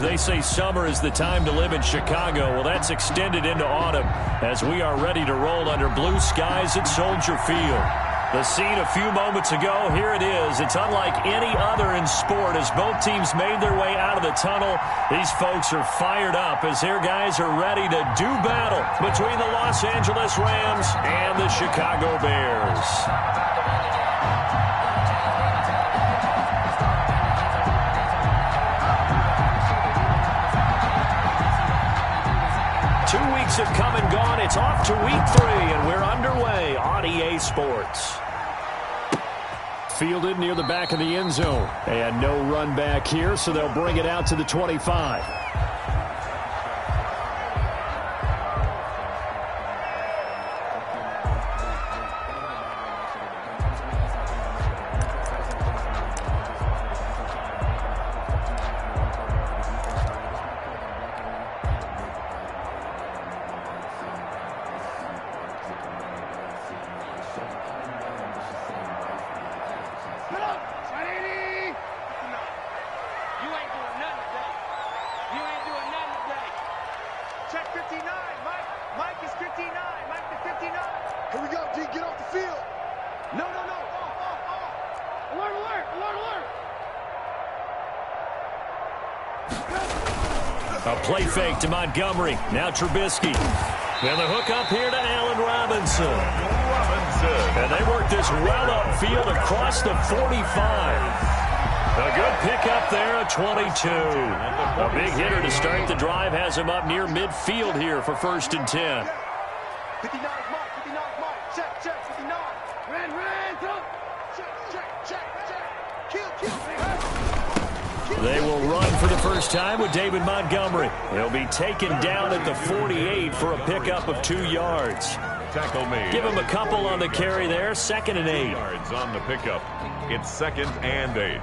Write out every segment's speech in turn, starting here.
They say summer is the time to live in Chicago. Well, that's extended into autumn as we are ready to roll under blue skies at Soldier Field. The scene a few moments ago, here it is. It's unlike any other in sport as both teams made their way out of the tunnel. These folks are fired up as their guys are ready to do battle between the Los Angeles Rams and the Chicago Bears. Have come and gone. It's off to week 3, and we're underway on EA Sports. Fielded near the back of the end zone. And no run back here, so they'll bring it out to the 25. A play fake to Montgomery. Now Trubisky. And the hook up here to Allen Robinson. And they work this well upfield across the 45. A good pickup there at 22. A big hitter to start the drive has him up near midfield here for 1st and 10. 59 Mike, 59 Mike. Check, 59. Ran, throw. Check. Kill. They will run for the first time with David Montgomery. He'll be taken down at the 48 for a pickup of 2 yards. Tackle made. Give him a couple on the carry there. 2nd and 8. Yards on the pickup. It's 2nd and 8.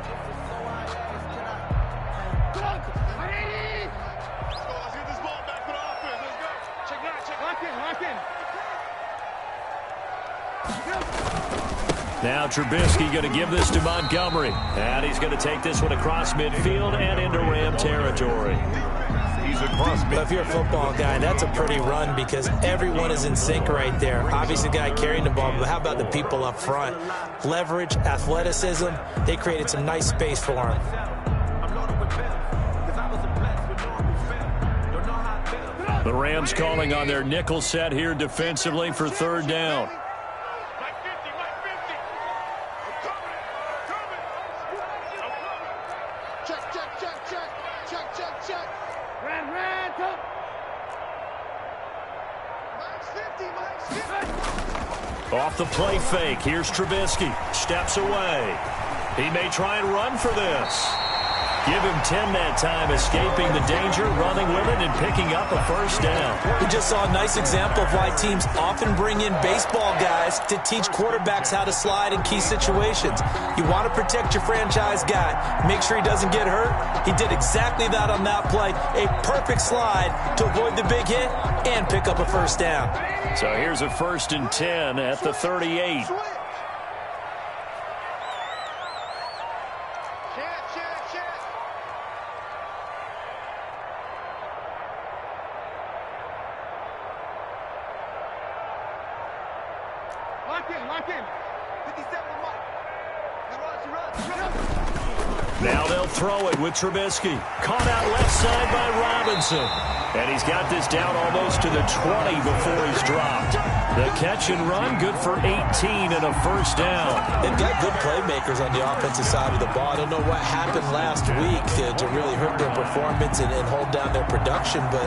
Now Trubisky going to give this to Montgomery. And he's going to take this one across midfield and into Ram territory. He's across midfield. If you're a football guy, that's a pretty run because everyone is in sync right there. Obviously the guy carrying the ball, but how about the people up front? Leverage, athleticism, they created some nice space for him. The Rams calling on their nickel set here defensively for 3rd down. Check. Ran, go. Mike's 50. Off the play fake. Here's Trubisky. Steps away. He may try and run for this. Give him 10 that time, escaping the danger, running with it, and picking up a 1st down. We just saw a nice example of why teams often bring in baseball guys to teach quarterbacks how to slide in key situations. You want to protect your franchise guy. Make sure he doesn't get hurt. He did exactly that on that play. A perfect slide to avoid the big hit and pick up a 1st down. So here's a 1st and 10 at the 38. Lock in. 57 Mike. He runs. Now they'll throw it with Trubisky. Caught out left side by Robinson. And he's got this down almost to the 20 before he's dropped. The catch and run, good for 18 and a 1st down. They've got good playmakers on the offensive side of the ball. I don't know what happened last week to really hurt their performance and hold down their production, but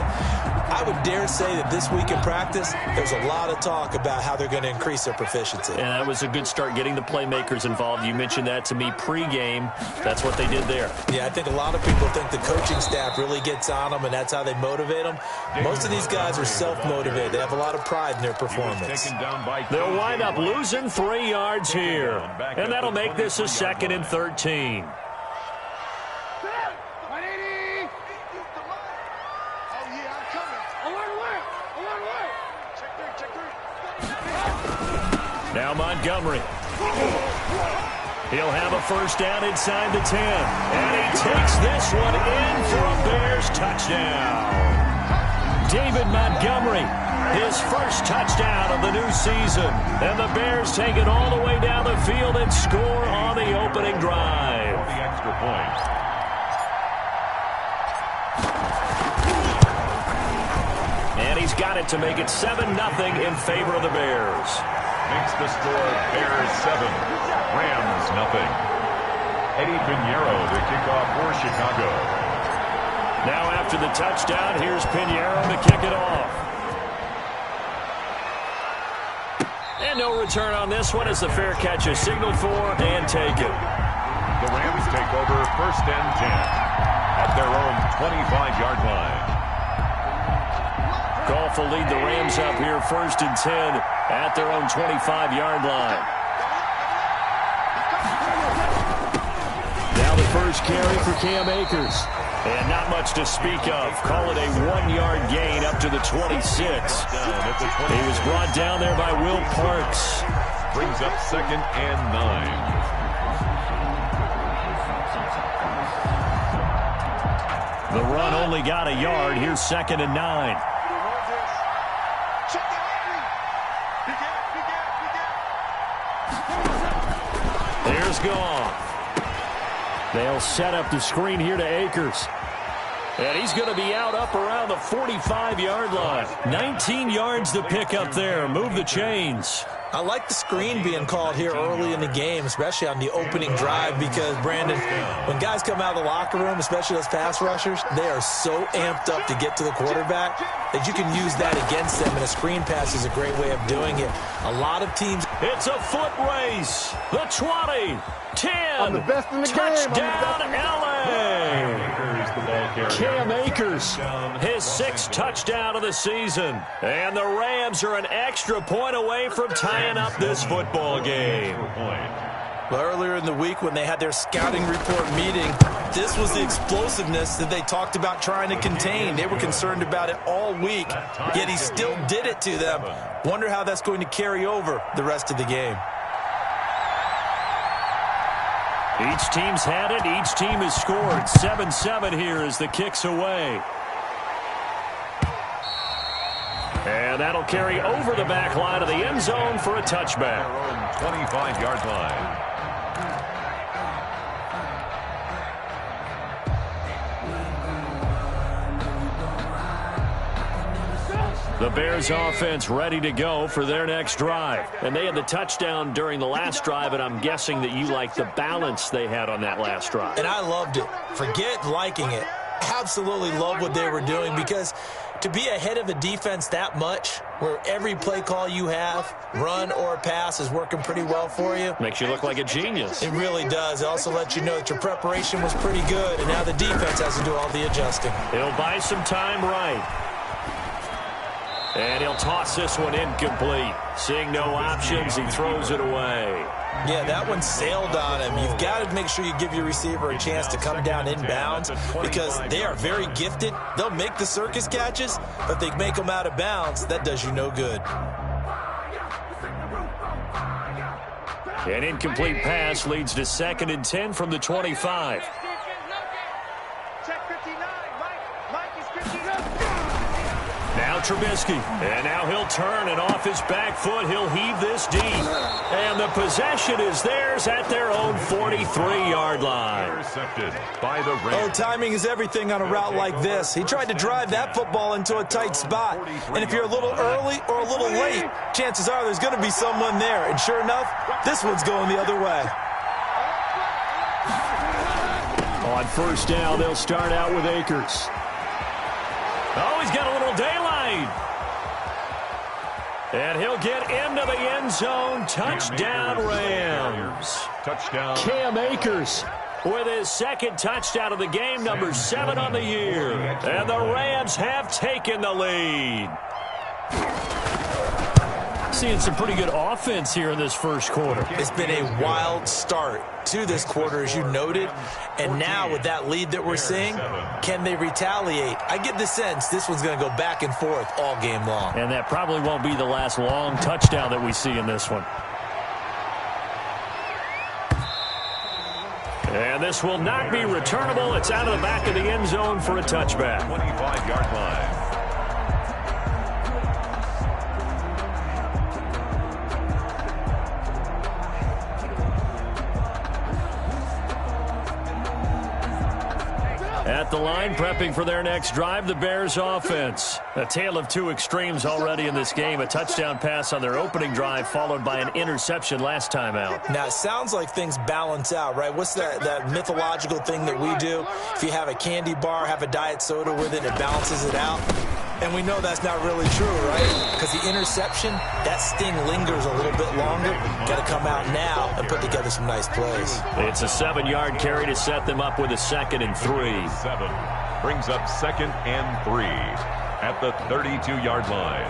I would dare say that this week in practice, there's a lot of talk about how they're going to increase their proficiency. And that was a good start getting the playmakers involved. You mentioned that to me pregame. That's what they did there. Yeah, I think a lot of people think the coaching staff really gets on them, and that's how they motivate them. Most of these guys are self-motivated. They have a lot of pride in their performance. They'll wind up losing 3 yards here. And that'll make this a 2nd and 13. Now Montgomery. He'll have a 1st down inside the 10. And he takes this one in for a Bears touchdown. David Montgomery, his first touchdown of the new season. And the Bears take it all the way down the field and score on the opening drive. For the extra point. And he's got it to make it 7-0 in favor of the Bears. Makes the score Bears 7, Rams nothing. Eddie Pinheiro, the kickoff for Chicago. Now after the touchdown, here's Pinheiro to kick it off. And no return on this one as the fair catch is signaled for and taken. The Rams take over 1st and 10 at their own 25-yard line. Goff will lead the Rams up here 1st and 10 at their own 25-yard line. Now the first carry for Cam Akers. And not much to speak of. Call it a 1-yard gain up to the 26. He was brought down there by Will Parks. Brings up 2nd and 9. The run only got a yard. Here's 2nd and 9. Here's Goff. They'll set up the screen here to Akers. And he's going to be out up around the 45-yard line. 19 yards to pick up there. Move the chains. I like the screen being called here early in the game, especially on the opening drive, because, Brandon, when guys come out of the locker room, especially those pass rushers, they are so amped up to get to the quarterback that you can use that against them, and a screen pass is a great way of doing it. A lot of teams... It's a foot race. The 20, 10, I'm the best in the touchdown, game. LA. Cam Akers, his 6th touchdown of the season. And the Rams are an extra point away from tying up this football game. Well, earlier in the week when they had their scouting report meeting, this was the explosiveness that they talked about trying to contain. They were concerned about it all week, yet he still did it to them. Wonder how that's going to carry over the rest of the game. Each team's had it. Each team has scored. 7-7 here as the kick's away. And that'll carry over the back line of the end zone for a touchback. 25-yard line. The Bears offense ready to go for their next drive. And they had the touchdown during the last drive, and I'm guessing that you like the balance they had on that last drive. And I loved it. Forget liking it. Absolutely love what they were doing, because to be ahead of a defense that much, where every play call you have, run or pass, is working pretty well for you. Makes you look like a genius. It really does. It also lets you know that your preparation was pretty good, and now the defense has to do all the adjusting. He'll buy some time right. And he'll toss this one incomplete. Seeing no options, he throws it away. Yeah, that one sailed on him. You've got to make sure you give your receiver a chance to come down inbounds, because they are very gifted. They'll make the circus catches, but they make them out of bounds. That does you no good. An incomplete pass leads to 2nd and 10 from the 25. Check 59. Mike is 59. Now Trubisky, and now he'll turn, and off his back foot, he'll heave this deep. And the possession is theirs at their own 43-yard line. Intercepted by the Rams. Oh, timing is everything on a route like this. He tried to drive that football into a tight spot. And if you're a little early or a little late, chances are there's going to be someone there. And sure enough, this one's going the other way. On 1st down, they'll start out with Akers. Oh, he's got a little daylight. And he'll get into the end zone. Touchdown, Rams. Touchdown. Cam Akers with his 2nd touchdown of the game, number 7 on the year. And the Rams have taken the lead. Seeing some pretty good offense here in this first quarter. It's been a wild start to this quarter, as you noted. And now with that lead that we're seeing, can they retaliate? I get the sense this one's going to go back and forth all game long. And that probably won't be the last long touchdown that we see in this one. And this will not be returnable. It's out of the back of the end zone for a touchback. 25-yard line. At the line, prepping for their next drive, the Bears offense. A tale of two extremes already in this game. A touchdown pass on their opening drive, followed by an interception last time out. Now, it sounds like things balance out, right? What's that mythological thing that we do? If you have a candy bar, have a diet soda with it, it balances it out. And we know that's not really true, right? Because the interception, that sting lingers a little bit longer. Got to come out now and put together some nice plays. It's a 7-yard carry to set them up with a 2nd and 3. 7 brings up 2nd and 3 at the 32-yard line.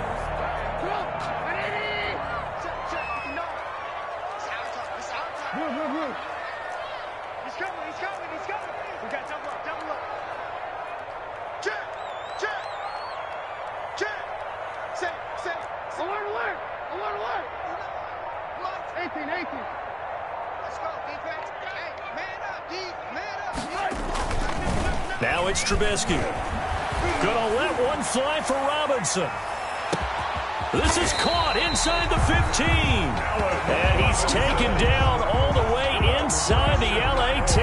He's coming. We got double up. Check. Say. Alert. 18. Let's go, defense. Hey, man up. Now it's Trubisky. Gonna let one fly for Robinson. This is caught inside the 15. And he's taken down all the way inside the LA 10.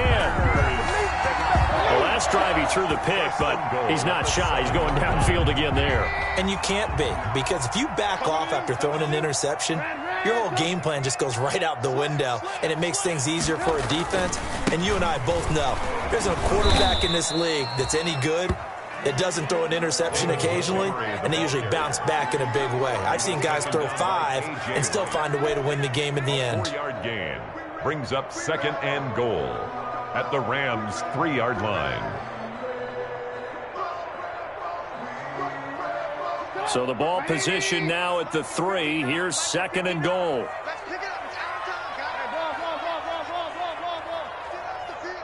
The last drive he threw the pick, but he's not shy. He's going downfield again there. And you can't be, because if you back off after throwing an interception, your whole game plan just goes right out the window, and it makes things easier for a defense. And you and I both know there's a quarterback in this league that's any good that doesn't throw an interception occasionally, and they usually bounce back in a big way. I've seen guys throw 5 and still find a way to win the game in the end. 4-yard gain brings up 2nd and goal at the Rams' 3-yard line. So the ball position now at the 3. Here's 2nd and goal. Let's pick it up. It's our time, guys. Hey, ball. Get off the field.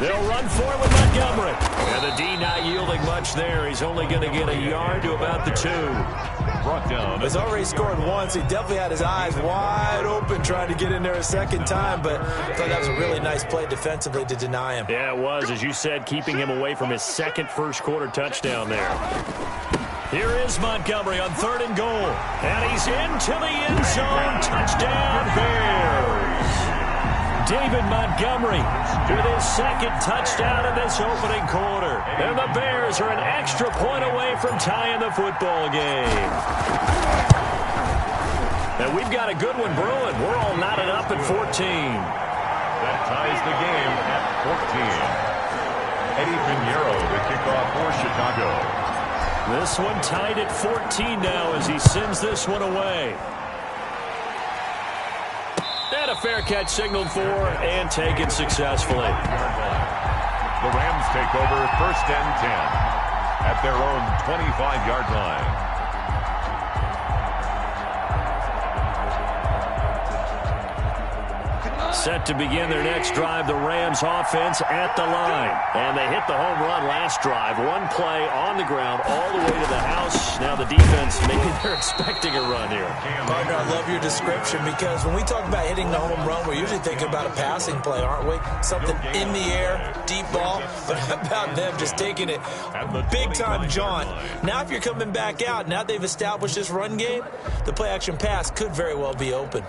They'll run for it with Montgomery. And the D not yielding much there. He's only going to get a yard to about the 2. Brought down. He's already scored once. He definitely had his eyes wide open trying to get in there a second time, but I thought that was a really nice play defensively to deny him. Yeah, it was, as you said, keeping him away from his second first-quarter touchdown there. Here is Montgomery on 3rd and goal. And he's into the end zone. Touchdown, Bears. David Montgomery with his 2nd touchdown in this opening quarter. And the Bears are an extra point away from tying the football game. And we've got a good one brewing. We're all knotted up at 14. That ties the game at 14. Eddie Pinheiro, the kickoff for Chicago. This one tied at 14 now as he sends this one away. And a fair catch signaled for and taken successfully. The Rams take over 1st and 10 at their own 25-yard line. Set to begin their next drive, the Rams offense at the line. And they hit the home run last drive. One play on the ground all the way to the house. Now the defense, maybe they're expecting a run here. Partner, I love your description, because when we talk about hitting the home run, we're usually thinking about a passing play, aren't we? Something in the air, deep ball. But how about them just taking it big-time jaunt? Now if you're coming back out, now they've established this run game, the play-action pass could very well be open.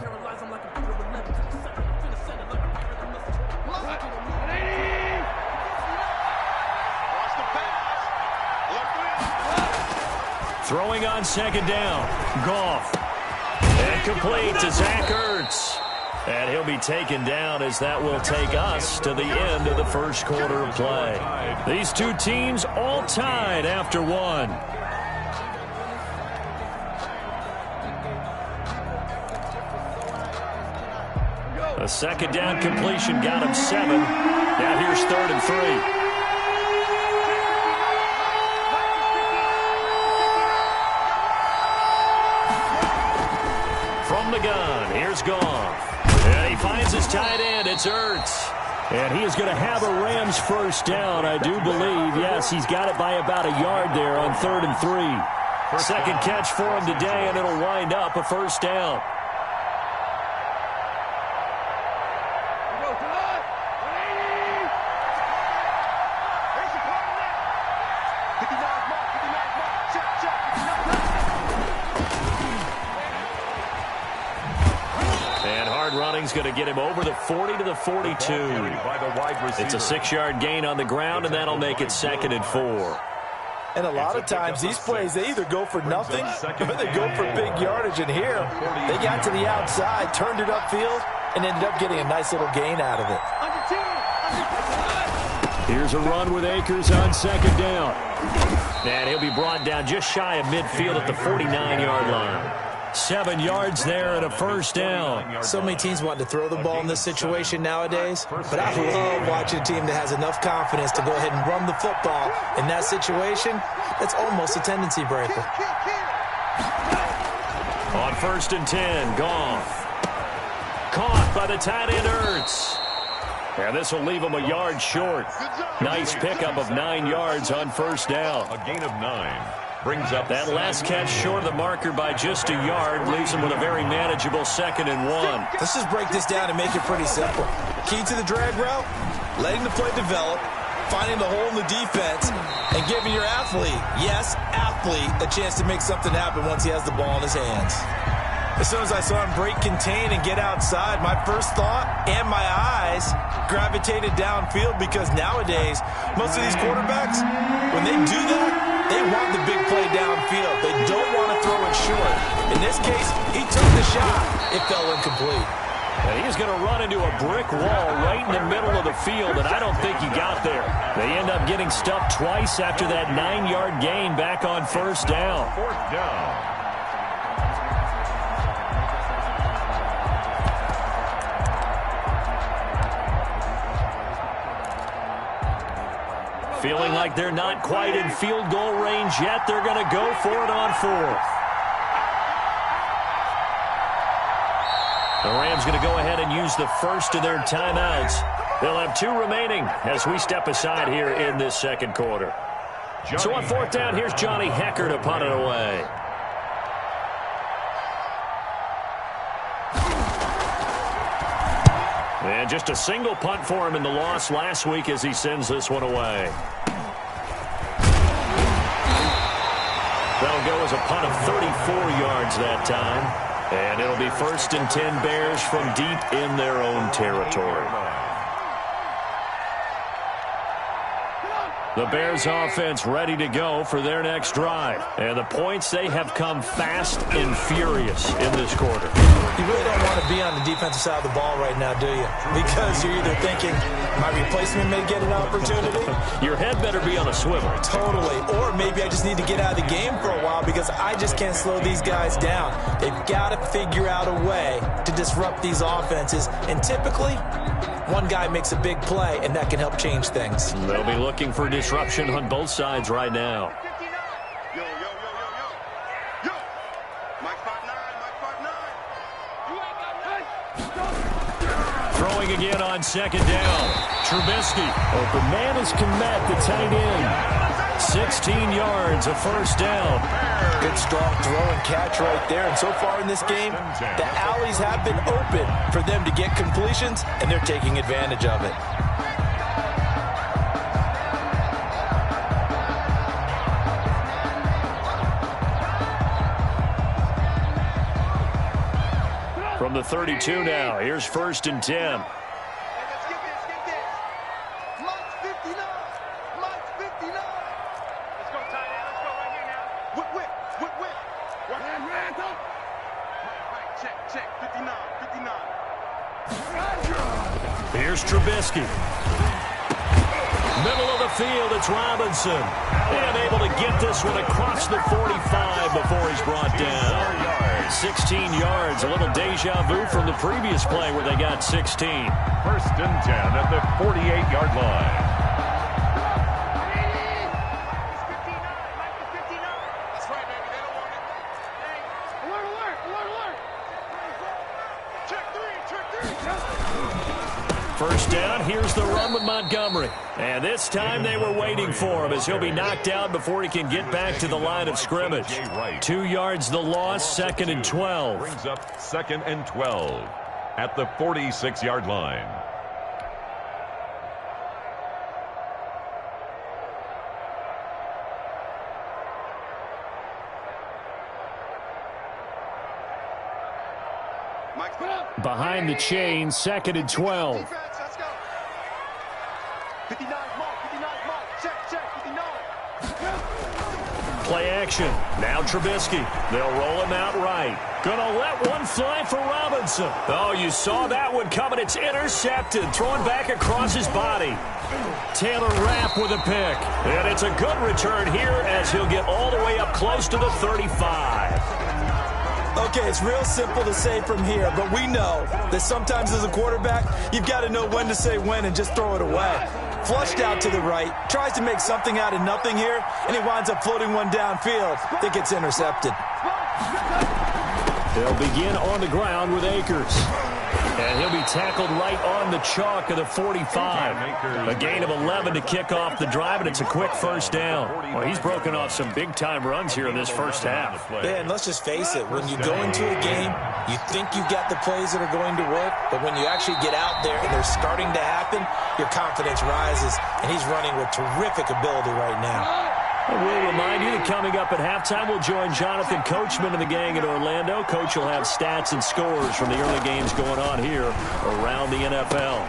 Throwing on 2nd down. Goff. And complete to Zach Ertz. And he'll be taken down as that will take us to the end of the first quarter of play. These two teams all tied after 1. A 2nd down completion got him 7. Now here's 3rd and 3. The gun. Here's Goff. And he finds his tight end. It's Ertz. And he is going to have a Rams first down, I do believe. Yes, he's got it by about a yard there on 3rd and 3. Second catch for him today, and it'll wind up a first down. Holding's going to get him over the 40 to the 42. It's a 6-yard gain on the ground, and that'll make it 2nd and 4. And a lot of times these plays, they either go for nothing or they go for big yardage. And here, they got to the outside, turned it upfield, and ended up getting a nice little gain out of it. Here's a run with Akers on 2nd down. And he'll be brought down just shy of midfield at the 49-yard line. 7 yards there and a 1st down. So many teams want to throw the ball in this situation nowadays, but I love watching a team that has enough confidence to go ahead and run the football. In that situation, that's almost a tendency breaker. On 1st and 10, Goff. Caught by the tight end Ertz. And this will leave him a yard short. Nice pickup of 9 yards on 1st down. A gain of 9. Brings up that last catch short of the marker by just a yard, leaves him with a very manageable 2nd and 1. Let's just break this down and make it pretty simple. Key to the drag route, letting the play develop, finding the hole in the defense, and giving your athlete, yes, athlete, a chance to make something happen once he has the ball in his hands. As soon as I saw him break contain and get outside, my first thought and my eyes gravitated downfield, because nowadays, most of these quarterbacks, when they do that, they want the big play downfield. They don't want to throw it short. In this case, he took the shot. It fell incomplete. And he's going to run into a brick wall right in the middle of the field, and I don't think he got there. They end up getting stuffed twice after that 9-yard gain back on 1st down. 4th down. Feeling like they're not quite in field goal range yet, they're going to go for it on 4th. The Rams going to go ahead and use the first of their timeouts. They'll have 2 remaining as we step aside here in this 2nd quarter. So on 4th down, here's Johnny Hecker to punt it away. And just a single punt for him in the loss last week as he sends this one away. That'll go as a punt of 34 yards that time. And it'll be 1st and 10 Bears from deep in their own territory. The Bears offense ready to go for their next drive. And the points, they have come fast and furious in this quarter. You really don't want to be on the defensive side of the ball right now, do you? Because you're either thinking, my replacement may get an opportunity. Your head better be on a swivel. Totally. Or maybe I just need to get out of the game for a while because I just can't slow these guys down. They've got to figure out a way to disrupt these offenses. And typically, one guy makes a big play, and that can help change things. They'll be looking for disruption on both sides right now. Throwing again on 2nd down. Trubisky. Open man is Komet, the tight end. 16 yards, a 1st down. Good strong throw and catch right there. And so far in this game, the alleys have been open for them to get completions, and they're taking advantage of it. From the 32 now, here's 1st and 10. Here's Trubisky. Middle of the field, it's Robinson. And able to get this one across the 45 before he's brought down. 16 yards, a little deja vu from the previous play where they got 16. 1st and 10 at the 48-yard line. First down, here's the run with Montgomery. And this time they were waiting for him as he'll be knocked out before he can get back to the line of scrimmage. 2 yards the loss, 2nd and 12. Brings up 2nd and 12 at the 46-yard line. Behind the chain, 2nd and 12. Defense, let's go. 59 mark, 59 mark. Check, check, 59. Play action. Now Trubisky. They'll roll him out right. Gonna let one fly for Robinson. Oh, you saw that one coming. It's intercepted. Throwing back across his body. Taylor Rapp with a pick. And it's a good return here as he'll get all the way up close to the 35. Okay, it's real simple to say from here, but we know that sometimes as a quarterback, you've got to know when to say when and just throw it away. Flushed out to the right, tries to make something out of nothing here, and he winds up floating one downfield that gets intercepted. They'll begin on the ground with Akers. And he'll be tackled right on the chalk of the 45. A gain of 11 to kick off the drive, and it's a quick first down. Well, he's broken off some big-time runs here in this first half. Yeah, and let's just face it. When you go into a game, you think you've got the plays that are going to work, but when you actually get out there and they're starting to happen, your confidence rises, and he's running with terrific ability right now. We'll remind you that coming up at halftime, we'll join Jonathan Coachman and the gang in Orlando. Coach will have stats and scores from the early games going on here around the NFL.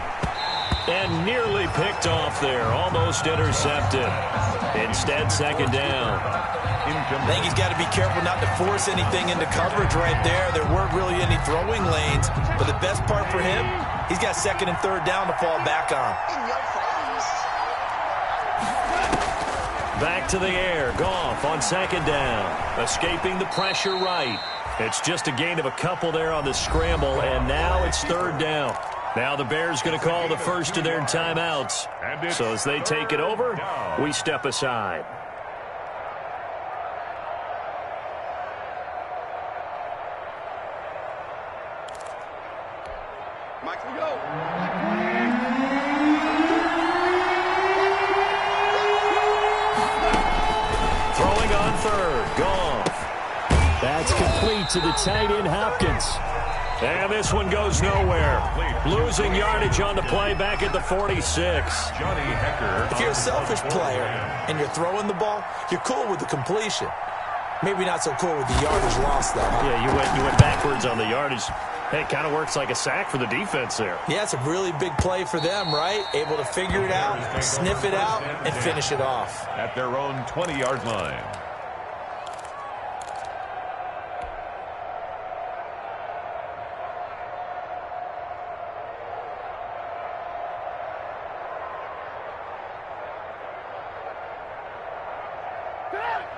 And nearly picked off there, almost intercepted. Instead, 2nd down. I think he's got to be careful not to force anything into coverage right there. There weren't really any throwing lanes, but the best part for him, he's got 2nd and 3rd down to fall back on. Back to the air. Goff on 2nd down. Escaping the pressure right. It's just a gain of a couple there on the scramble, and now it's 3rd down. Now the Bears going to call the first of their timeouts. So as they take it over, we step aside. Mike, we go. Throwing on 3rd. Goff. That's complete to the tight end, Hopkins. And this one goes nowhere. Losing yardage on the play back at the 46. If you're a selfish player and you're throwing the ball, you're cool with the completion. Maybe not so cool with the yardage loss, though. Yeah, you went backwards on the yardage. Hey, it kind of works like a sack for the defense there. Yeah, it's a really big play for them, right? Able to figure it out, sniff it out, and finish it off. At their own 20-yard line.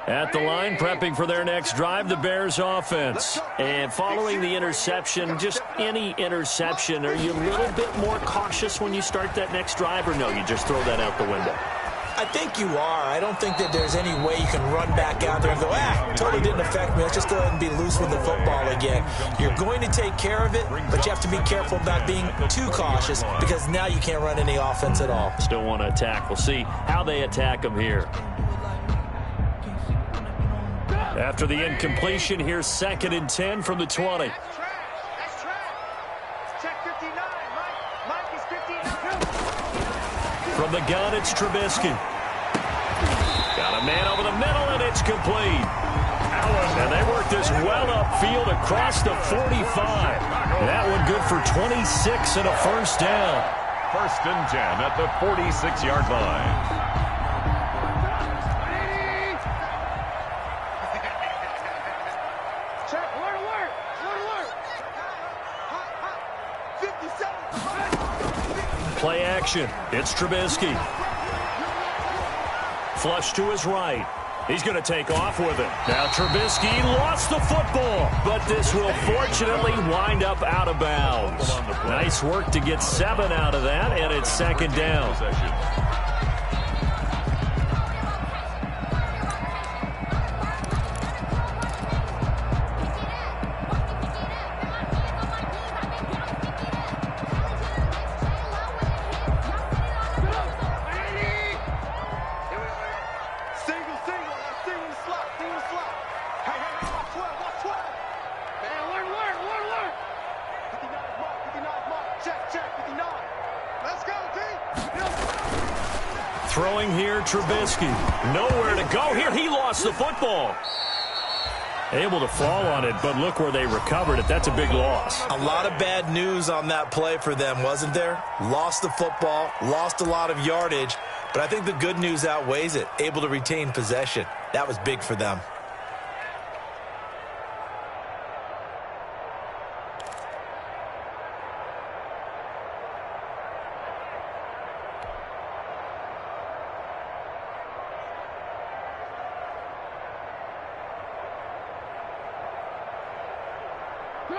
At the line, prepping for their next drive, the Bears offense. And following the interception, just any interception, are you a little bit more cautious when you start that next drive, or no, you just throw that out the window? I think you are. I don't think that there's any way you can run back out there and go, totally didn't affect me. Let's just go ahead and be loose with the football again. You're going to take care of it, but you have to be careful about being too cautious because now you can't run any offense at all. Still want to attack. We'll see how they attack them here. After the incompletion, here's 2nd and 10 from the 20. That's track. Check 59. Mike is 59. From the gun, it's Trubisky. Got a man over the middle, and it's complete. And they work this well upfield across the 45. That one good for 26 and a first down. 1st and 10 at the 46-yard line. Play action. It's Trubisky. Flush to his right. He's going to take off with it. Now Trubisky lost the football, but this will fortunately wind up out of bounds. Nice work to get 7 out of that, and it's 2nd down. Throwing here, Trubisky. Nowhere to go here. He lost the football. Able to fall on it, but look where they recovered it. That's a big loss. A lot of bad news on that play for them, wasn't there? Lost the football, lost a lot of yardage, but I think the good news outweighs it. Able to retain possession. That was big for them.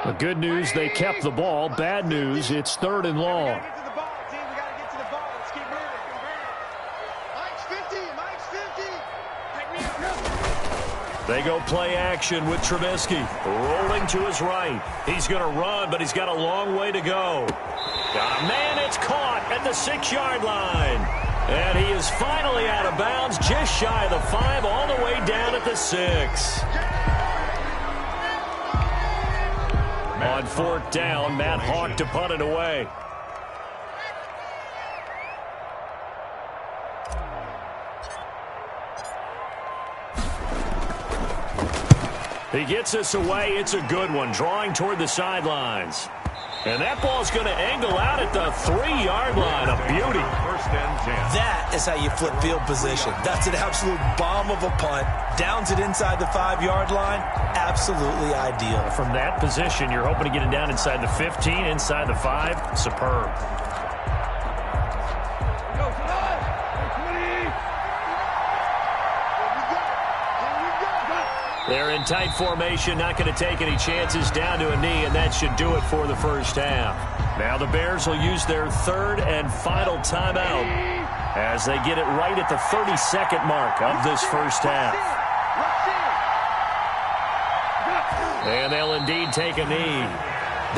The good news, they kept the ball. Bad news, it's 3rd and long. They go play action with Trubisky. Rolling to his right. He's going to run, but he's got a long way to go. Got a man, it's caught at the 6-yard line. And he is finally out of bounds, just shy of the 5, all the way down at the 6. On 4th down, Matt Hawk to punt it away. He gets us away. It's a good one, drawing toward the sidelines. And that ball's going to angle out at the 3-yard line. A beauty. 1st and 10. That is how you flip field position. That's an absolute bomb of a punt. Downs it inside the 5-yard line. Absolutely ideal. From that position, you're hoping to get it down inside the 15, inside the 5. Superb. They're in tight formation, not going to take any chances, down to a knee, and that should do it for the first half. Now the Bears will use their 3rd and final timeout as they get it right at the 32nd mark of this first half. And they'll indeed take a knee.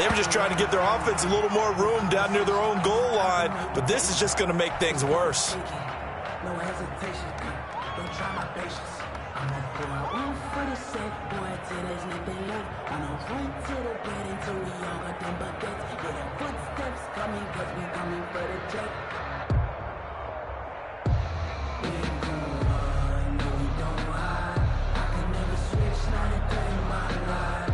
They were just trying to give their offense a little more room down near their own goal line, but this is just going to make things worse. No hesitation, don't try my patience. I'm gonna pour out one for the safe boy till there's nothing left. I'm gonna run to the bed until we all got them buckets. Yeah, the footsteps coming, cause we coming for the check. We ain't gon' run, no we don't hide. I can never switch, not a day in my life.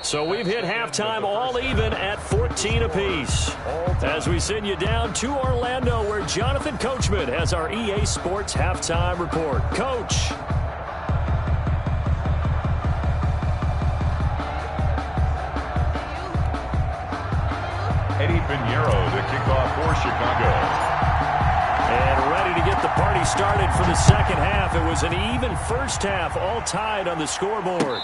So we've hit halftime all even at 14 apiece. As we send you down to Orlando, where Jonathan Coachman has our EA Sports halftime report. Coach. Eddie Pinheiro, the kickoff for Chicago. And ready to get the party started for the second half. It was an even first half, all tied on the scoreboard.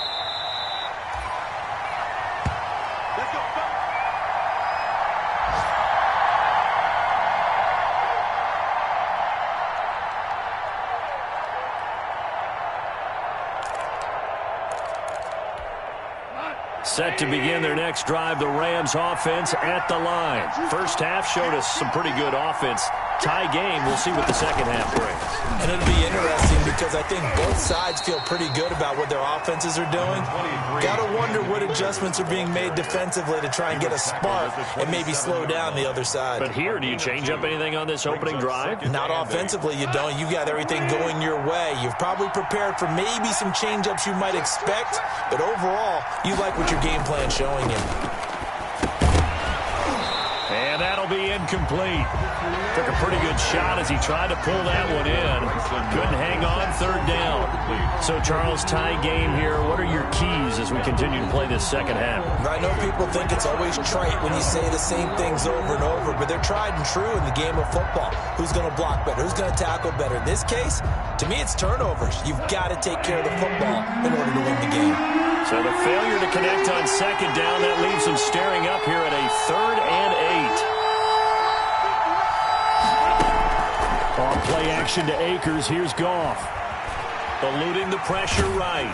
Set to begin their next drive, the Rams offense at the line. First half showed us some pretty good offense. Tie game, we'll see what the second half brings. And it'll be interesting because I think both sides feel pretty good about what their offenses are doing. Got to wonder what adjustments are being made defensively to try and get a spark and maybe slow down the other side. But here, do you change up anything on this opening drive? Not offensively, you don't. You got everything going your way. You've probably prepared for maybe some change-ups you might expect, but overall, you like what your game plan's showing you. And that'll be incomplete. Took a pretty good shot as he tried to pull that one in. Couldn't hang on, 3rd down. So, Charles, tie game here. What are your keys as we continue to play this second half? I know people think it's always trite when you say the same things over and over, but they're tried and true in the game of football. Who's going to block better? Who's going to tackle better? In this case, to me, it's turnovers. You've got to take care of the football in order to win the game. So the failure to connect on 2nd down, that leaves them staring up here at a 3rd and 8. On play action to Akers, here's Goff. Eluding the pressure right.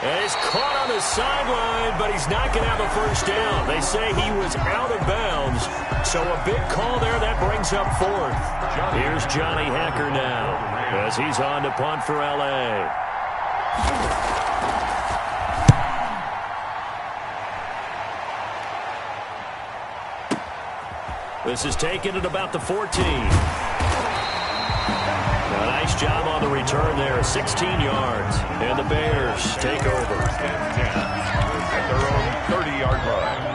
And he's caught on the sideline, but he's not going to have a first down. They say he was out of bounds. So a big call there, that brings up 4th. Here's Johnny Hacker now as he's on to punt for L.A. This is taken at about the 14. A nice job on the return there, 16 yards. And the Bears take over. And 10 at their own 30-yard line.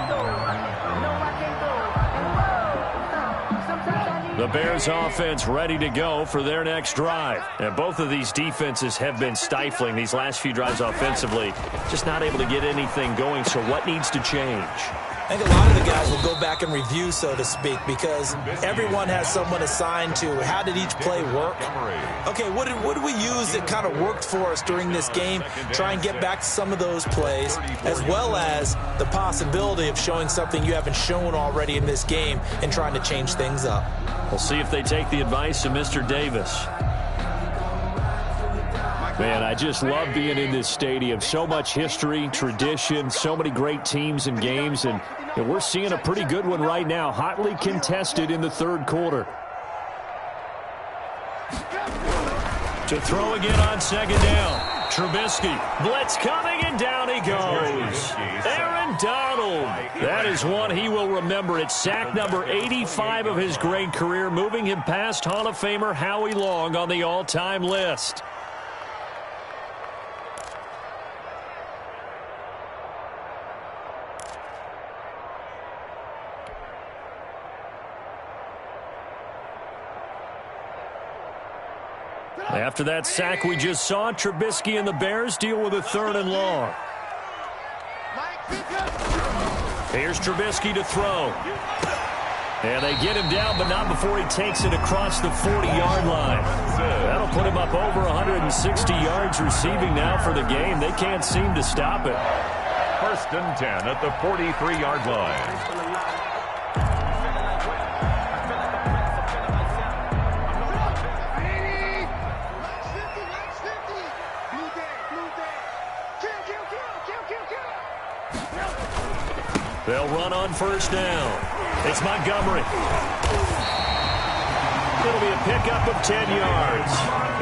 The Bears offense ready to go for their next drive. And both of these defenses have been stifling these last few drives offensively. Just not able to get anything going, so what needs to change? I think a lot of the guys will go back and review, so to speak, because everyone has someone assigned to how did each play work. Okay, what did we use that kind of worked for us during this game? Try and get back to some of those plays, as well as the possibility of showing something you haven't shown already in this game and trying to change things up. We'll see if they take the advice of Mr. Davis. Man, I just love being in this stadium. So much history, tradition, so many great teams and games, and we're seeing a pretty good one right now, hotly contested in the third quarter. To throw again on second down. Trubisky, blitz coming, and down he goes. Aaron Donald. That is one he will remember. It's sack number 85 of his great career, moving him past Hall of Famer Howie Long on the all-time list. After that sack we just saw, Trubisky and the Bears deal with a 3rd and long. Here's Trubisky to throw. And they get him down, but not before he takes it across the 40-yard line. That'll put him up over 160 yards receiving now for the game. They can't seem to stop it. 1st and 10 at the 43-yard line. They'll run on 1st down. It's Montgomery. It'll be a pickup of 10 yards.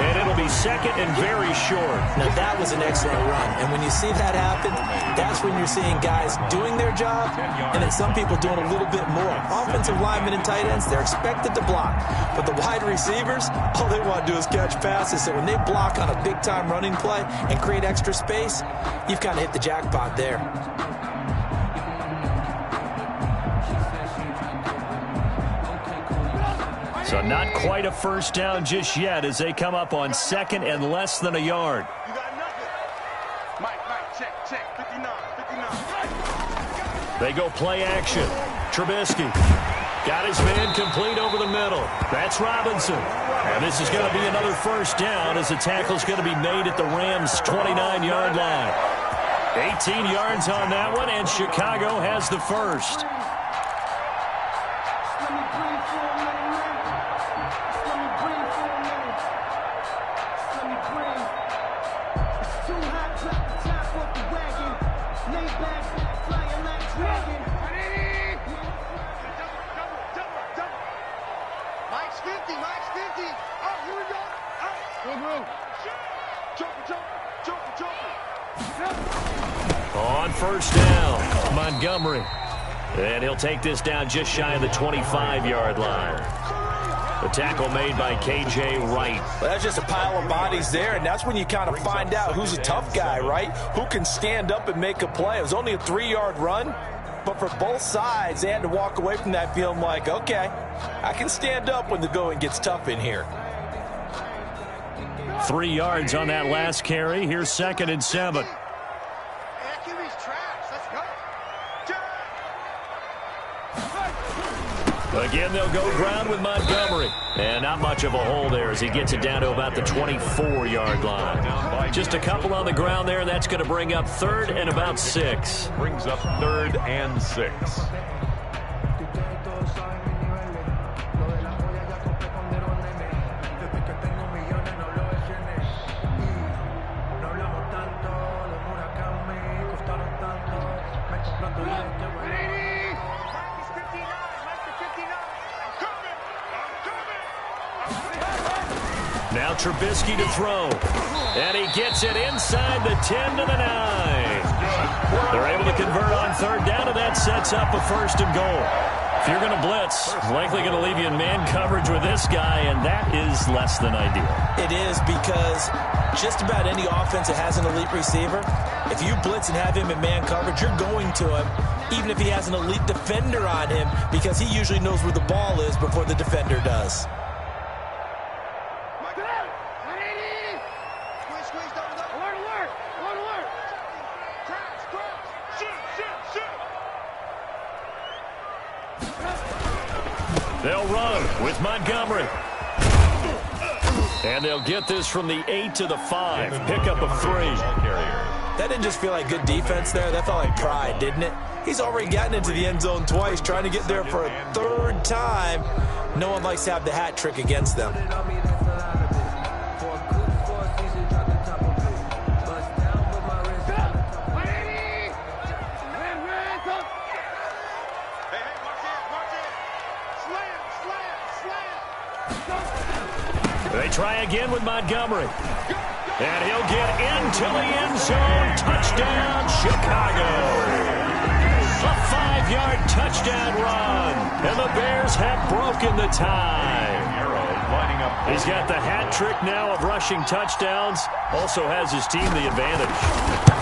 And it'll be 2nd and very short. Now, that was an excellent run. And when you see that happen, that's when you're seeing guys doing their job and then some people doing a little bit more. Offensive linemen and tight ends, they're expected to block. But the wide receivers, all they want to do is catch passes. So when they block on a big-time running play and create extra space, you've kind of hit the jackpot there. So not quite a 1st down just yet as they come up on 2nd and less than a yard. You got nothing. Mike, check. 59. They go play action. Trubisky got his man complete over the middle. That's Robinson. And this is going to be another 1st down as the tackle's going to be made at the Rams' 29-yard line. 18 yards on that one, and Chicago has the first. On 1st down, Montgomery. And he'll take this down just shy of the 25-yard line. The tackle made by K.J. Wright. Well, that's just a pile of bodies there, and that's when you kind of find out who's a tough guy, right? Who can stand up and make a play. It was only a 3-yard run, but for both sides, they had to walk away from that feeling like, okay, I can stand up when the going gets tough in here. 3 yards on that last carry. Here's 2nd and 7. Again, they'll go ground with Montgomery. And not much of a hole there as he gets it down to about the 24-yard line. Just a couple on the ground there. That's going to bring up 3rd and about 6. Brings up 3rd and 6. Now Trubisky to throw. And he gets it inside the 10 to the 9. They're able to convert on 3rd down, and that sets up a 1st and goal. If you're going to blitz, likely going to leave you in man coverage with this guy, and that is less than ideal. It is, because just about any offense that has an elite receiver, if you blitz and have him in man coverage, you're going to him, even if he has an elite defender on him, because he usually knows where the ball is before the defender does. They'll run with Montgomery. And they'll get this from the 8 to the 5. Pickup of 3. That didn't just feel like good defense there. That felt like pride, didn't it? He's already gotten into the end zone twice, trying to get there for a third time. No one likes to have the hat trick against them. They try again with Montgomery. And he'll get into the end zone. Touchdown, Chicago. A 5-yard touchdown run. And the Bears have broken the tie. He's got the hat trick now of rushing touchdowns. Also has his team the advantage.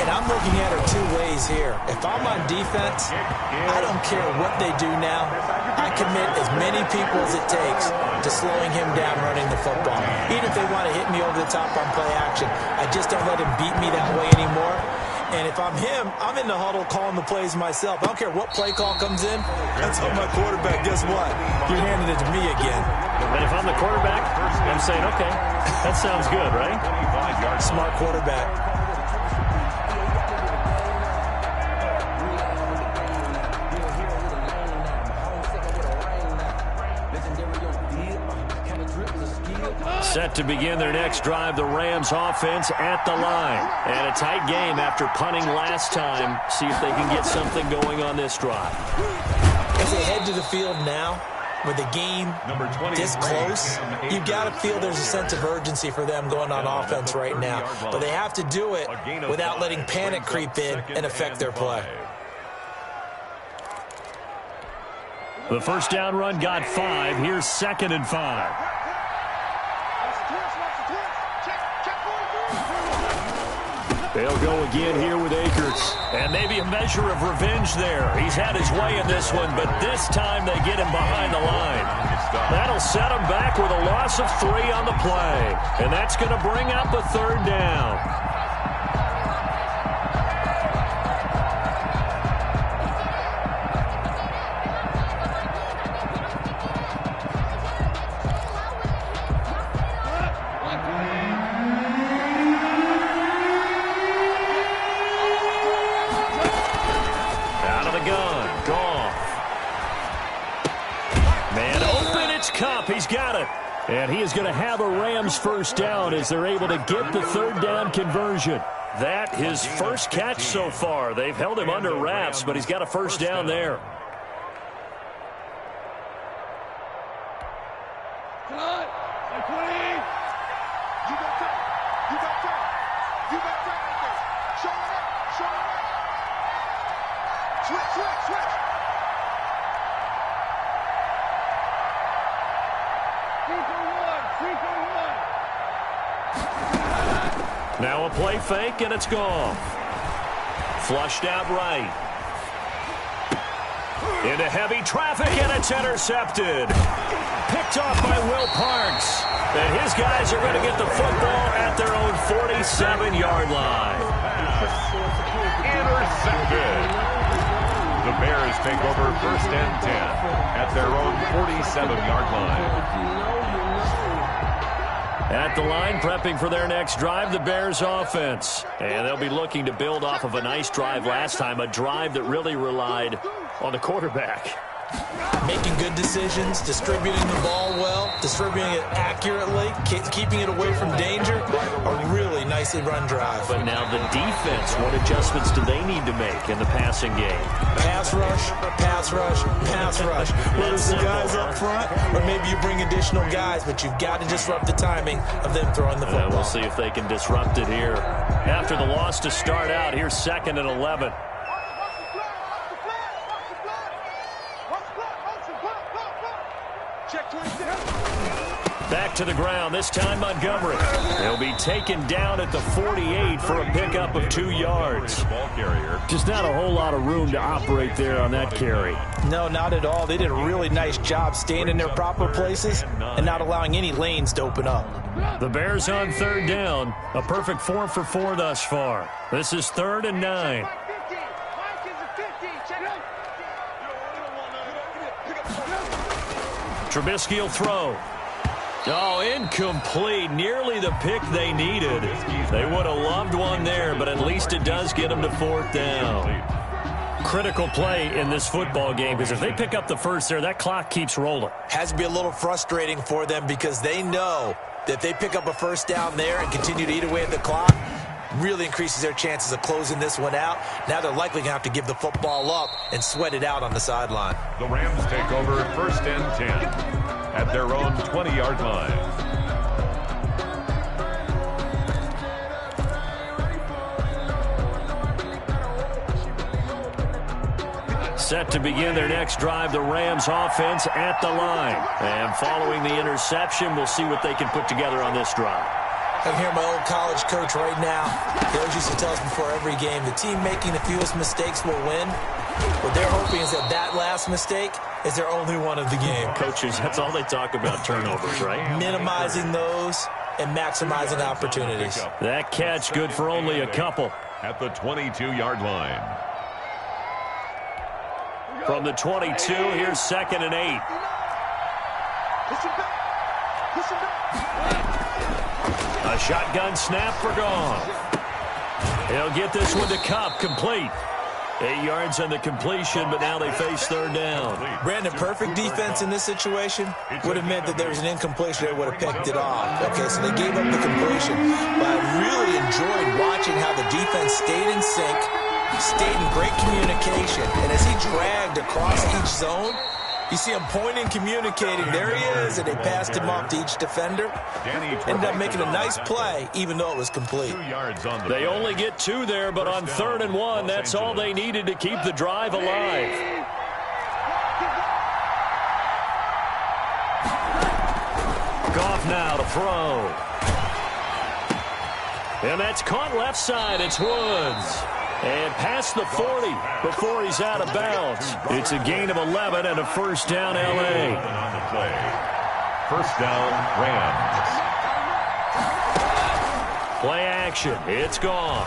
And I'm looking at it two ways here. If I'm on defense, I don't care what they do now. I commit as many people as it takes to slowing him down running the football. Even if they want to hit me over the top on play action, I just don't let him beat me that way anymore. And if I'm him, I'm in the huddle calling the plays myself. I don't care what play call comes in. That's on my quarterback. Guess what? You're handing it to me again. And if I'm the quarterback, I'm saying, okay, that sounds good, right? Smart quarterback. Set to begin their next drive, the Rams offense at the line. And a tight game after punting last time. See if they can get something going on this drive. As they head to the field now, with the game this close, you've got to feel there's a sense of urgency for them going on offense right now. But they have to do it without letting panic creep in and affect their play. The first down run got 5. Here's 2nd and 5. They'll go again here with Akers. And maybe a measure of revenge there. He's had his way in this one, but this time they get him behind the line. That'll set him back with a loss of 3 on the play. And that's going to bring up a 3rd down. He's got it. And he is going to have a Rams first down as they're able to get the 3rd down conversion. That his first catch so far. They've held him under wraps, but he's got a first down there. Now a play fake, and it's gone. Flushed out right. Into heavy traffic, and it's intercepted. Picked off by Will Parks. And his guys are going to get the football at their own 47-yard line. Intercepted. The Bears take over 1st and 10 at their own 47-yard line. At the line, prepping for their next drive, the Bears offense. And they'll be looking to build off of a nice drive last time, a drive that really relied on the quarterback. Making good decisions, distributing the ball well, distributing it accurately, keeping it away from danger. A really nicely run drive. But now the defense, what adjustments do they need to make in the passing game? Pass rush, pass rush, pass rush. Whether it's the guys up front or maybe you bring additional guys, but you've got to disrupt the timing of them throwing the football. We'll see if they can disrupt it here. After the loss to start out, here's 2nd and 11. Back to the ground, this time Montgomery. He'll be taken down at the 48 for a pickup of 2 yards. Just not a whole lot of room to operate there on that carry. No, not at all. They did a really nice job staying in their proper places and not allowing any lanes to open up. The Bears on 3rd down. A perfect 4 for 4 thus far. This is 3rd and 9. Trubisky will throw. Oh, incomplete. Nearly the pick they needed. They would have loved one there, but at least it does get them to 4th down. Critical play in this football game, because if they pick up the first there, that clock keeps rolling. Has to be a little frustrating for them because they know that if they pick up a first down there and continue to eat away at the clock, really increases their chances of closing this one out. Now they're likely going to have to give the football up and sweat it out on the sideline. The Rams take over 1st and 10 at their own 20-yard line. Set to begin their next drive, the Rams offense at the line. And following the interception, we'll see what they can put together on this drive. I can hear my old college coach right now. He always used to tell us before every game, the team making the fewest mistakes will win. What they're hoping is that that last mistake is their only one of the game. Coaches, that's all they talk about, turnovers, right? Minimizing those and maximizing opportunities. That catch good for only a couple. At the 22-yard line. From the 22, here's 2nd and 8. A shotgun snap for Goff. He'll get this one to Kupp, complete. 8 yards on the completion, but now they face 3rd down. Brandon, perfect defense in this situation would have meant that there was an incompletion. They would have picked it off. Okay, so they gave up the completion. But I really enjoyed watching how the defense stayed in sync, stayed in great communication. And as he dragged across each zone, you see him pointing, communicating. There he is, and they passed him off to each defender. Ended up making a nice play, even though it was complete. They only get 2 there, but on 3rd and 1, that's all they needed to keep the drive alive. Goff now to throw. And that's caught left side. It's Woods. And past the 40 before he's out of bounds. It's a gain of 11 and a 1st down, L.A. 1st down, Rams. Play action. It's gone.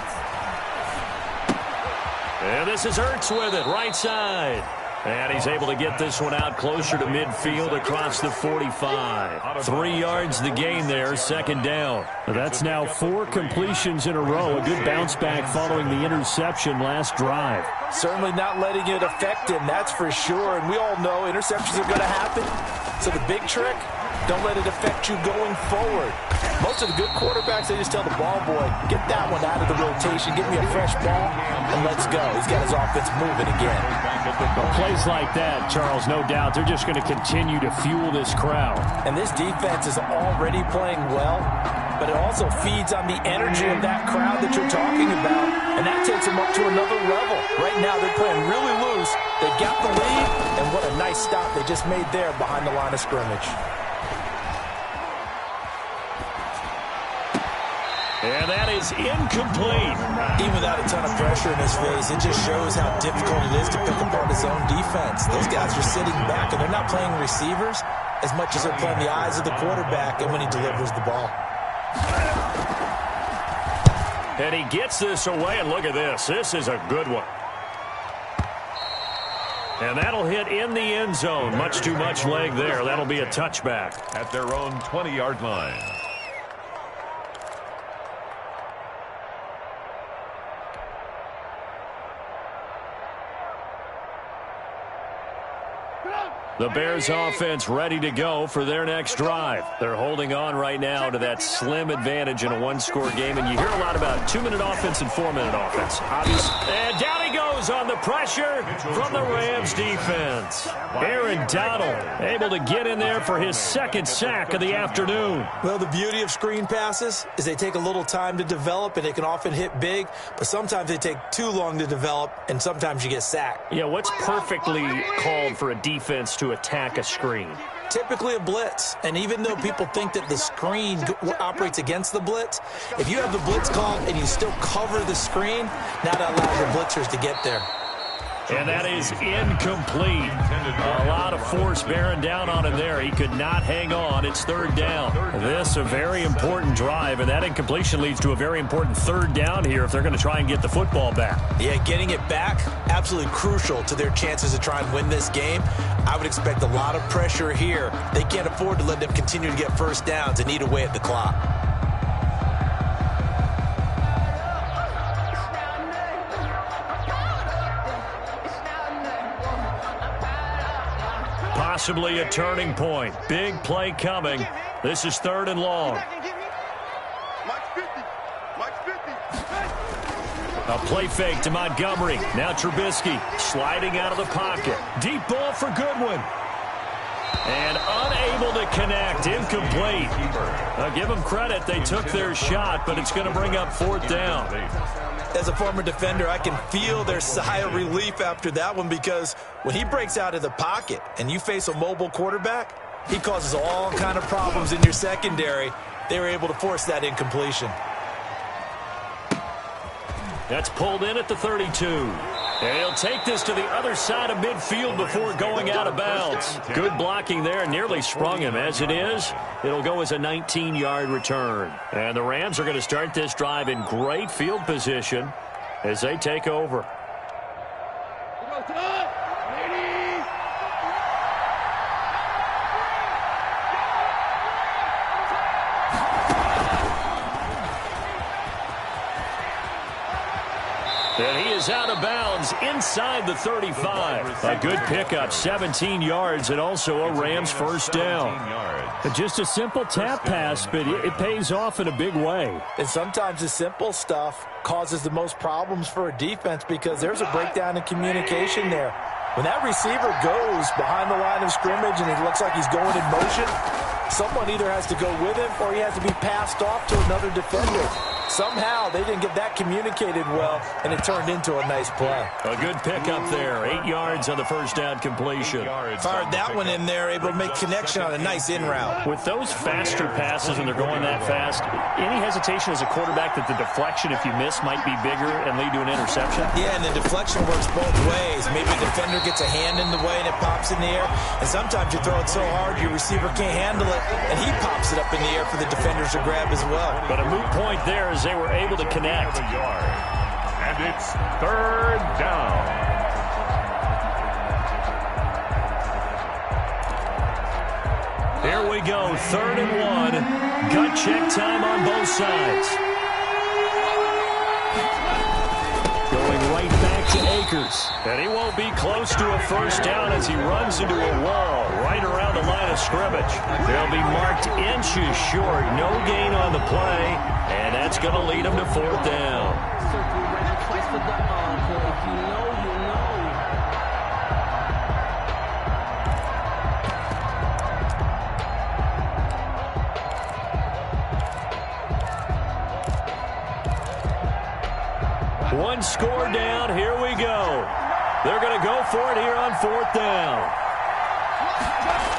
And this is Ertz with it, right side. And he's able to get this one out closer to midfield across the 45. 3 yards the gain there, 2nd down. That's now 4 completions in a row. A good bounce back following the interception last drive. Certainly not letting it affect him, that's for sure. And we all know interceptions are going to happen. So the big trick, don't let it affect you going forward. Most of the good quarterbacks, they just tell the ball boy, get that one out of the rotation, give me a fresh ball, and let's go. He's got his offense moving again. Plays like that, Charles, no doubt, they're just going to continue to fuel this crowd. And this defense is already playing well, but it also feeds on the energy of that crowd that you're talking about, and that takes them up to another level. Right now, they're playing really loose. They got the lead, and what a nice stop they just made there behind the line of scrimmage. And that is incomplete. Even without a ton of pressure in his face, it just shows how difficult it is to pick apart his own defense. Those guys are sitting back, and they're not playing receivers as much as they're playing the eyes of the quarterback and when he delivers the ball. And he gets this away, and look at this. This is a good one. And that'll hit in the end zone. Much too much leg there. That'll be a touchback. At their own 20-yard line. The Bears offense ready to go for their next drive. They're holding on right now to that slim advantage in a one-score game, and you hear a lot about 2-minute offense and 4-minute offense. And down he goes on the pressure from the Rams defense. Aaron Donald able to get in there for his 2nd sack of the afternoon. Well, the beauty of screen passes is they take a little time to develop, and they can often hit big, but sometimes they take too long to develop, and sometimes you get sacked. Yeah, what's perfectly called for a defense to attack a screen? typically a blitz. And even though people think that the screen operates against the blitz, if you have the blitz called and you still cover the screen, now that allows your blitzers to get there. And that is incomplete. A lot of force bearing down on him there. He could not hang on. It's third down. This a very important drive, and that incompletion leads to a very important third down here if they're going to try and get the football back. Yeah, getting it back, absolutely crucial to their chances to try and win this game. I would expect a lot of pressure here. They can't afford to let them continue to get first downs and eat away at the clock. Possibly a turning point. Big play coming. This is third and long. A play fake to Montgomery. Now Trubisky sliding out of the pocket. Deep ball for Goodwin. And unable to connect. Incomplete. Give them credit. They took their shot, but it's going to bring up fourth down. As a former defender, I can feel their sigh of relief after that one, because when he breaks out of the pocket and you face a mobile quarterback, he causes all kind of problems in your secondary. They were able to force that incompletion. That's pulled in at the 32. And he'll take this to the other side of midfield before going out of bounds. Good blocking there. Nearly sprung him. As it is, it'll go as a 19-yard return. And the Rams are going to start this drive in great field position as they take over. And he is out of bounds inside the 35. A good pickup, 17 yards, and also a Rams first down. Just a simple tap pass, but it pays off in a big way. And sometimes the simple stuff causes the most problems for a defense, because there's a breakdown in communication there. When that receiver goes behind the line of scrimmage and it looks like he's going in motion, someone either has to go with him or he has to be passed off to another defender. Somehow they didn't get that communicated well, and it turned into a nice play. A good pickup there. 8 yards on the first down completion. Fired that one in there, able to make connection on a nice in route. With those faster passes and they're going that fast, any hesitation as a quarterback that the deflection, if you miss, might be bigger and lead to an interception? Yeah, and the deflection works both ways. Maybe a defender gets a hand in the way and it pops in the air, and sometimes you throw it so hard your receiver can't handle it, and he pops it up in the air for the defenders to grab as well. But a moot point there as they were able to connect. And it's third down. Here we go, 3rd and 1. Gut check time on both sides. Going right back to Akers. And he won't be close to a first down as he runs into a wall right around the line of scrimmage. They'll be marked inches short. No gain on the play, and that's going to lead them to fourth down. One score down. Here we go. They're going to go for it here on fourth down.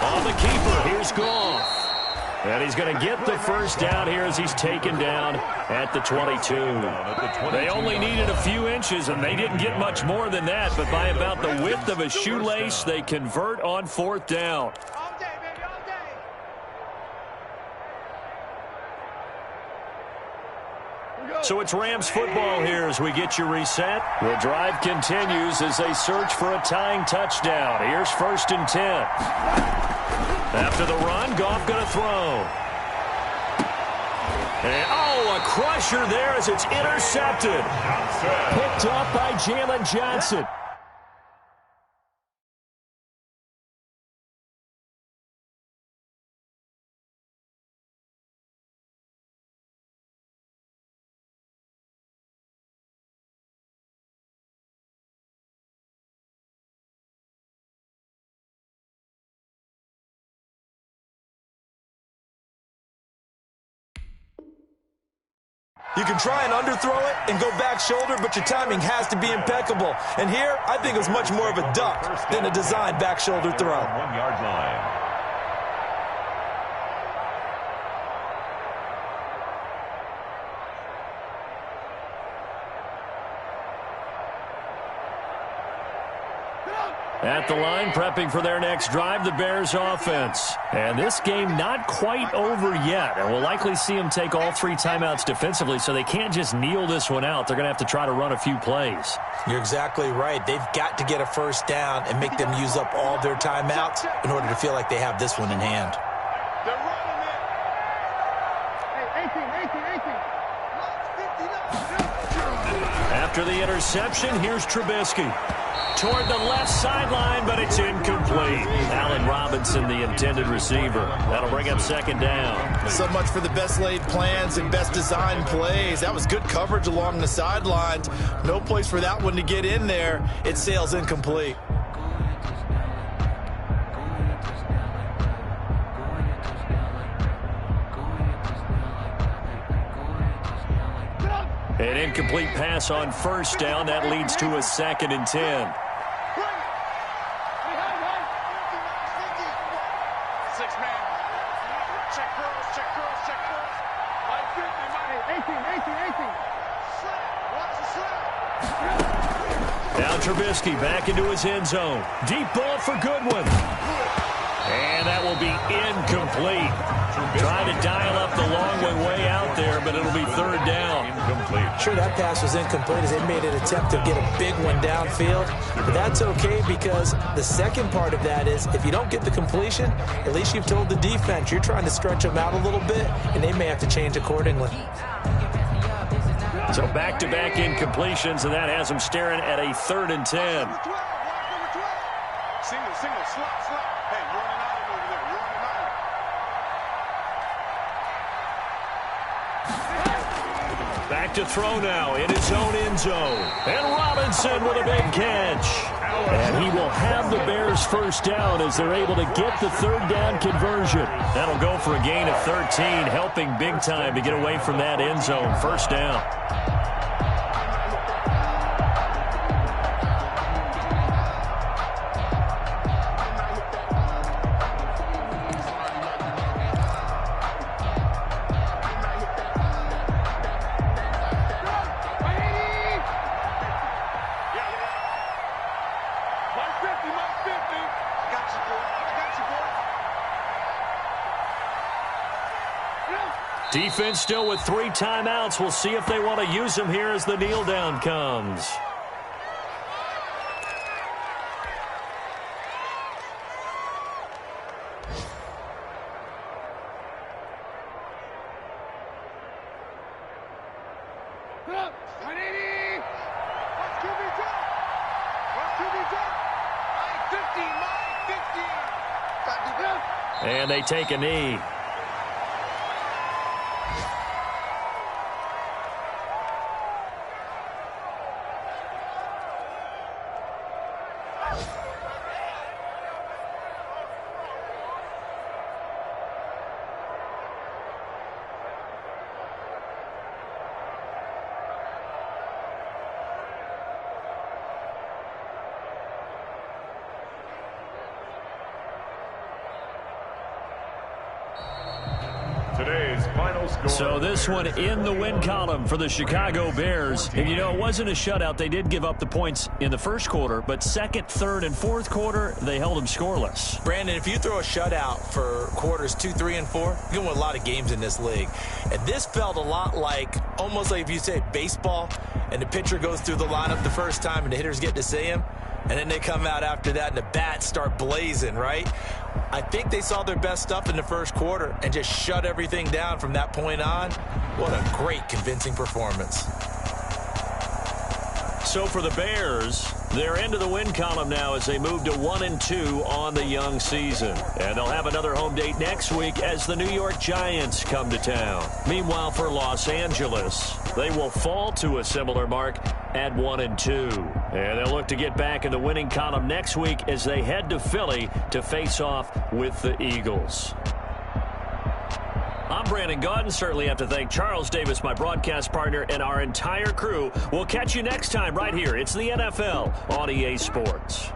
On the keeper, here's Goff. And he's going to get the first down here as he's taken down at the 22. They only needed a few inches, and they didn't get much more than that. But by about the width of a shoelace, they convert on fourth down. So it's Rams football here as we get you reset. The drive continues as they search for a tying touchdown. Here's 1st and 10. After the run, Goff going to throw. And, a crusher there as it's intercepted. Picked off by Jalen Johnson. You can try and underthrow it and go back shoulder, but your timing has to be impeccable. And here, I think it was much more of a duck than a designed back shoulder throw. 1 yard line. At the line, prepping for their next drive, the Bears offense. And this game not quite over yet. And we'll likely see them take all 3 timeouts defensively, so they can't just kneel this one out. They're going to have to try to run a few plays. You're exactly right. They've got to get a first down and make them use up all their timeouts in order to feel like they have this one in hand. They're running it. Hey, 18. After the interception, here's Trubisky. Toward the left sideline, but it's incomplete. Allen Robinson, the intended receiver. That'll bring up second down. So much for the best laid plans and best designed plays. That was good coverage along the sidelines. No place for that one to get in there. It sails incomplete. An incomplete pass on first down. That leads to a 2nd and 10. Now Trubisky back into his end zone. Deep ball for Goodwin. And that will be incomplete. Trying to dial up the long way out there, but it'll be 3rd down. Incomplete. Sure, that pass was incomplete as they made an attempt to get a big one downfield. But that's okay because the second part of that is if you don't get the completion, at least you've told the defense you're trying to stretch them out a little bit, and they may have to change accordingly. So back-to-back incompletions, and that has them staring at a 3rd and 10. Single, slot. Hey, you're running out over there. You're running out. Back to throw now in his own end zone. And Robinson with a big catch. And he will have the Bears first down as they're able to get the 3rd down conversion. That'll go for a gain of 13, helping big time to get away from that end zone. First down. Defense still with 3 timeouts. We'll see if they want to use them here as the kneel down comes. And they take a knee. Today's final score. So this one in the win column for the Chicago Bears. And, you know, it wasn't a shutout. They did give up the points in the first quarter, but second, third, and fourth quarter, they held them scoreless. Brandon, if you throw a shutout for quarters 2, 3, and 4, you're going to win a lot of games in this league. And this felt a lot like, almost like if you say baseball, and the pitcher goes through the lineup the first time and the hitters get to see him, and then they come out after that and the bats start blazing, right? I think they saw their best stuff in the first quarter and just shut everything down from that point on. What a great, convincing performance. So for the Bears, they're into the win column now as they move to 1-2 on the young season. And they'll have another home date next week as the New York Giants come to town. Meanwhile, for Los Angeles, they will fall to a similar mark at 1-2. And they'll look to get back in the winning column next week as they head to Philly to face off with the Eagles. I'm Brandon Gaudin. Certainly have to thank Charles Davis, my broadcast partner, and our entire crew. We'll catch you next time right here. It's the NFL on EA Sports.